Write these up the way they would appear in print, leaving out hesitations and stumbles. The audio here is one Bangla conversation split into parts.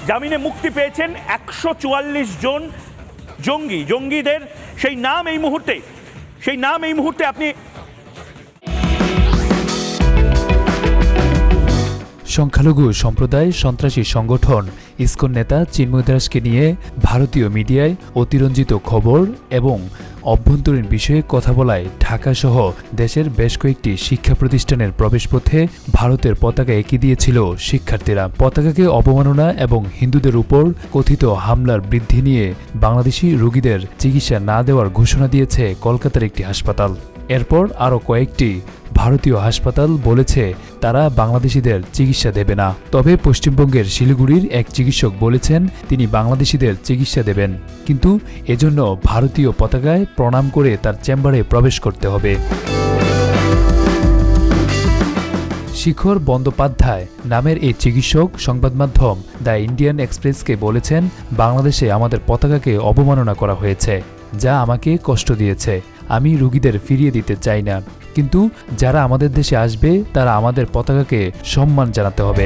জামিনে মুক্তি পেয়েছেন 144 জন জঙ্গিদের সেই নাম এই মুহূর্তে আপনি সংখ্যালঘু সম্প্রদায় সন্ত্রাসী সংগঠন ইসকন নেতা চিন্ময় দাসকে নিয়ে ভারতীয় মিডিয়ায় অতিরঞ্জিত খবর এবং অভ্যন্তরীণ বিষয়ে কথা বলায় ঢাকাসহ দেশের বেশ কয়েকটি শিক্ষা প্রতিষ্ঠানের প্রবেশপথে ভারতের পতাকা এঁকে দিয়েছিল শিক্ষার্থীরা। পতাকাকে অবমাননা এবং হিন্দুদের উপর কথিত হামলার বৃদ্ধি নিয়ে বাংলাদেশি রোগীদের চিকিৎসা না দেওয়ার ঘোষণা দিয়েছে কলকাতার একটি হাসপাতাল। এরপর আরও কয়েকটি ভারতীয় হাসপাতাল বলেছে তারা বাংলাদেশিদের চিকিৎসা দেবে না। তবে পশ্চিমবঙ্গের শিলিগুড়ির এক চিকিৎসক বলেছেন তিনি বাংলাদেশিদের চিকিৎসা দেবেন, কিন্তু এজন্য ভারতীয় পতাকায় প্রণাম করে তার চেম্বারে প্রবেশ করতে হবে। শিখর বন্দ্যোপাধ্যায় নামের এই চিকিৎসক সংবাদ মাধ্যম দ্য ইন্ডিয়ান এক্সপ্রেসকে বলেছেন, বাংলাদেশে আমাদের পতাকাকে অবমাননা করা হয়েছে, যা আমাকে কষ্ট দিয়েছে। আমি রোগীদের ফিরিয়ে দিতে চাই না, কিন্তু যারা আমাদের দেশে আসবে তারা আমাদের পতাকাকে সম্মান জানাতে হবে।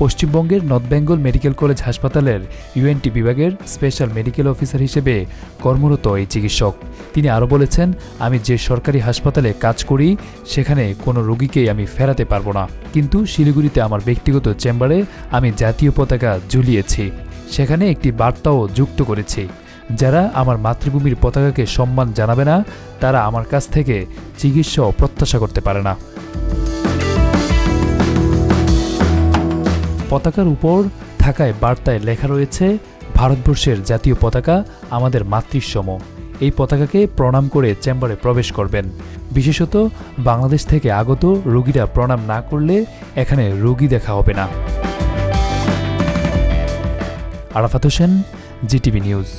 পশ্চিমবঙ্গের নর্থ বেঙ্গল মেডিকেল কলেজ হাসপাতালের ইউএনটি বিভাগের স্পেশাল মেডিকেল অফিসার হিসেবে কর্মরত এই চিকিৎসক। তিনি আরও বলেছেন, আমি যে সরকারি হাসপাতালে কাজ করি সেখানে কোনো রোগীকেই আমি ফেরাতে পারবো না, কিন্তু শিলিগুড়িতে আমার ব্যক্তিগত চেম্বারে আমি জাতীয় পতাকা ঝুলিয়েছি, সেখানে একটি বার্তাও যুক্ত করেছি। যারা আমার মাতৃভূমির পতাকাকে সম্মান জানাবে না তারা আমার কাছ থেকে চিকিৎসাও প্রত্যাশা করতে পারে না। পতাকার উপর থাকায় বার্তায় লেখা রয়েছে, ভারতবর্ষের জাতীয় পতাকা আমাদের মাতৃসম। এই পতাকাকে প্রণাম করে চেম্বারে প্রবেশ করবেন। বিশেষত বাংলাদেশ থেকে আগত রোগীরা প্রণাম না করলে এখানে রোগী দেখা হবে না। Arafat Hossain, GTV news.